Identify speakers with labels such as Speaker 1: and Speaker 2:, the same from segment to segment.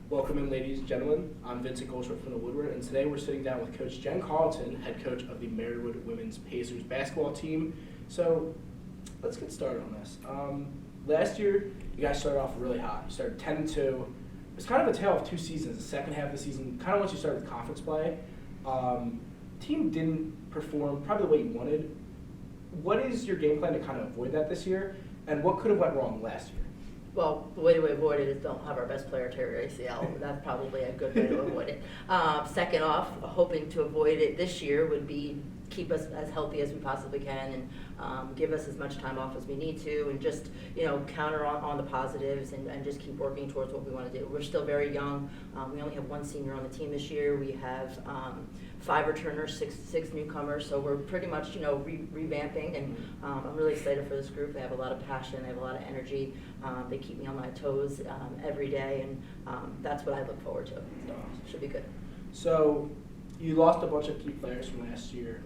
Speaker 1: Welcome in, ladies and gentlemen. I'm Vincent Goldschmidt from the Woodward, and today we're sitting down with Coach Jen Carleton, head coach of the Marywood Women's Pacers basketball team. So let's get started on this. Last year, you guys started off really hot. You started 10-2. It was kind of a tale of two seasons. The second half of the season, kind of once you started conference play, team didn't perform probably the way you wanted. What is your game plan to kind of avoid that this year, and what could have went wrong last year?
Speaker 2: Well, the way to avoid it is don't have our best player tear ACL. That's probably a good way to avoid it. Second off, hoping to avoid it this year would be keep us as healthy as we possibly can and give us as much time off as we need to, and just counter on the positives and just keep working towards what we want to do. We're still very young. We only have one senior on the team this year. We have 5 returners, six newcomers, so we're pretty much revamping, and I'm really excited for this group. They have a lot of passion, they have a lot of energy. They keep me on my toes every day, and that's what I look forward to. So it should be good.
Speaker 1: So you lost a bunch of key players from last year.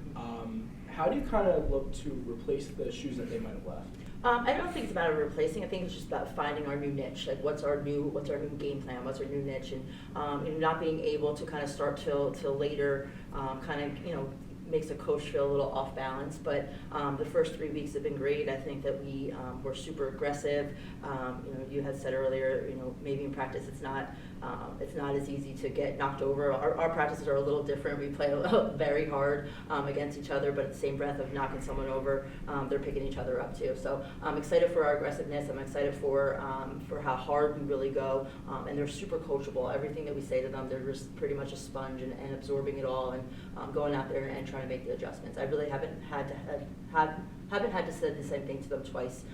Speaker 1: How do you kind of look to replace the shoes that they might have left?
Speaker 2: I don't think it's about replacing. I think it's just about finding our new niche. Like what's our new game plan? What's our new niche? And not being able to kind of start till later, makes a coach feel a little off balance. But the first 3 weeks have been great. I think that we were super aggressive. You had said earlier, maybe in practice it's not as easy to get knocked over. Our practices are a little different. We play very hard against each other, but at the same breath of knocking someone over, they're picking each other up too. So I'm excited for our aggressiveness. I'm excited for how hard we really go, and they're super coachable. Everything that we say to them, they're just pretty much a sponge and absorbing it all and going out there and trying to make the adjustments. I really haven't had to say the same thing to them twice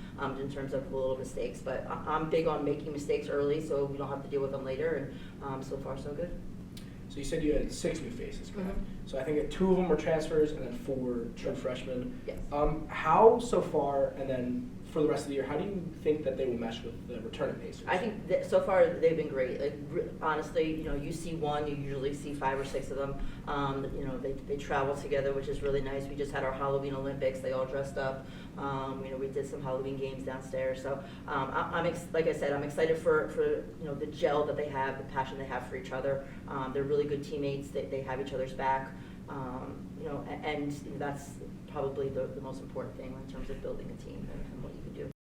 Speaker 2: in terms of little mistakes, but I'm big on making mistakes early so we don't have to deal with them later, and so far so good.
Speaker 1: So you said you had 6 new faces, correct?
Speaker 2: Mm-hmm.
Speaker 1: So I think 2 of them were transfers and then 4 true freshmen.
Speaker 2: Yes.
Speaker 1: How so far, and then for the rest of the year, how do you think that they will mesh with the returning Pacers?
Speaker 2: I think that so far they've been great. Like honestly, you see one, you usually see 5 or 6 of them. They travel together, which is really nice. We just had our Halloween Olympics. They all dressed up. We did some Halloween games downstairs. So like I said, I'm excited for the gel that they have, the passion they have for each other. They're really good teammates. They have each other's back. And that's probably the most important thing in terms of building a team and what you can do.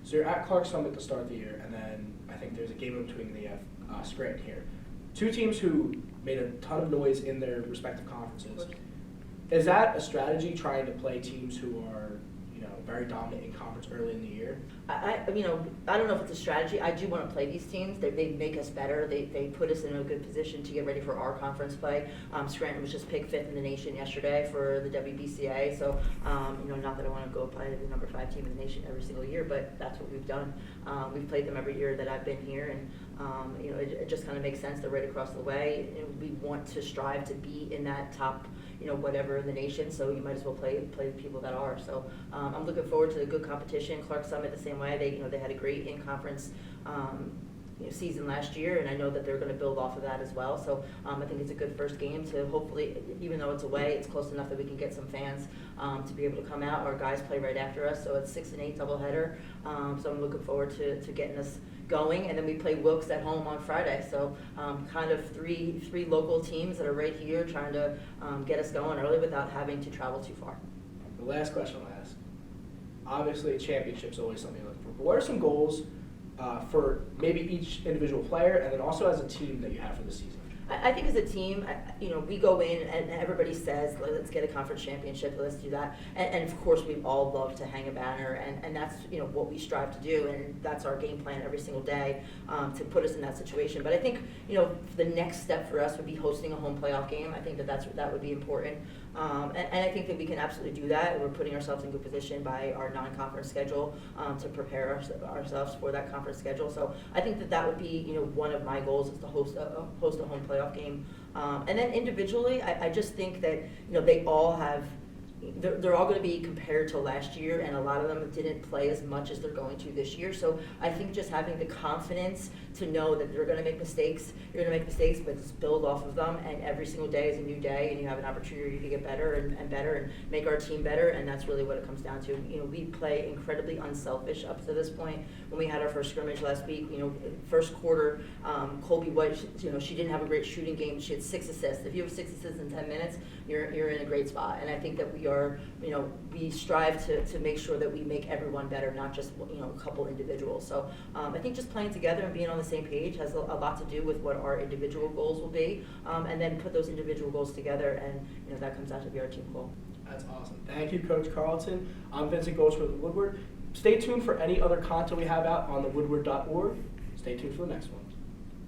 Speaker 1: So you're at Clark Summit to start the year, and then I think there's a game in between the Scranton here. 2 teams who made a ton of noise in their respective conferences. Is that a strategy, trying to play teams who are very dominant in conference early in the year?
Speaker 2: I don't know if it's a strategy. I do want to play these teams. They make us better. They put us in a good position to get ready for our conference play. Scranton was just picked 5th in the nation yesterday for the WBCA. So, not that I want to go play the number 5 team in the nation every single year, but that's what we've done. We've played them every year that I've been here, and it just kind of makes sense. They're right across the way, and we want to strive to be in that top, whatever in the nation. So you might as well play the people that are. So I'm looking forward to the good competition. Clark Summit the same way. They had a great in-conference season last year, and I know that they're going to build off of that as well. So I think it's a good first game to hopefully, even though it's away, it's close enough that we can get some fans to be able to come out. Our guys play right after us, so it's 6 and 8 doubleheader. So I'm looking forward to getting us going, and then we play Wilkes at home on Friday. So kind of three local teams that are right here trying to get us going early without having to travel too far.
Speaker 1: The last question I'll ask. Obviously, a championship's always something you're looking for. But what are some goals for maybe each individual player, and then also as a team that you have for the season?
Speaker 2: I think as a team, we go in and everybody says, let's get a conference championship, let's do that. And of course, we all love to hang a banner, and that's what we strive to do, and that's our game plan every single day to put us in that situation. But I think the next step for us would be hosting a home playoff game. I think that would be important. And I think that we can absolutely do that. We're putting ourselves in good position by our non-conference schedule to prepare ourselves for that conference schedule. So I think that would be one of my goals is to host a home playoff game. And then individually, I just think that they all have. They're all going to be compared to last year, and a lot of them didn't play as much as they're going to this year. So I think just having the confidence to know that they're going to make mistakes. You're going to make mistakes, but just build off of them, and every single day is a new day, and you have an opportunity to get better and better and make our team better, and that's really what it comes down to. We play incredibly unselfish up to this point. When we had our first scrimmage last week, first quarter, Colby White, she didn't have a great shooting game. She had 6 assists. If you have 6 assists in 10 minutes, you're in a great spot. And I think that we strive to make sure that we make everyone better, not just a couple individuals. So I think just playing together and being on the same page has a lot to do with what our individual goals will be, and then put those individual goals together, and that comes out to be our team goal.
Speaker 1: That's awesome. Thank you, Coach Carleton. I'm Vincent Goldschmidt with Woodward. Stay tuned for any other content we have out on thewoodward.org. Stay tuned for the next one.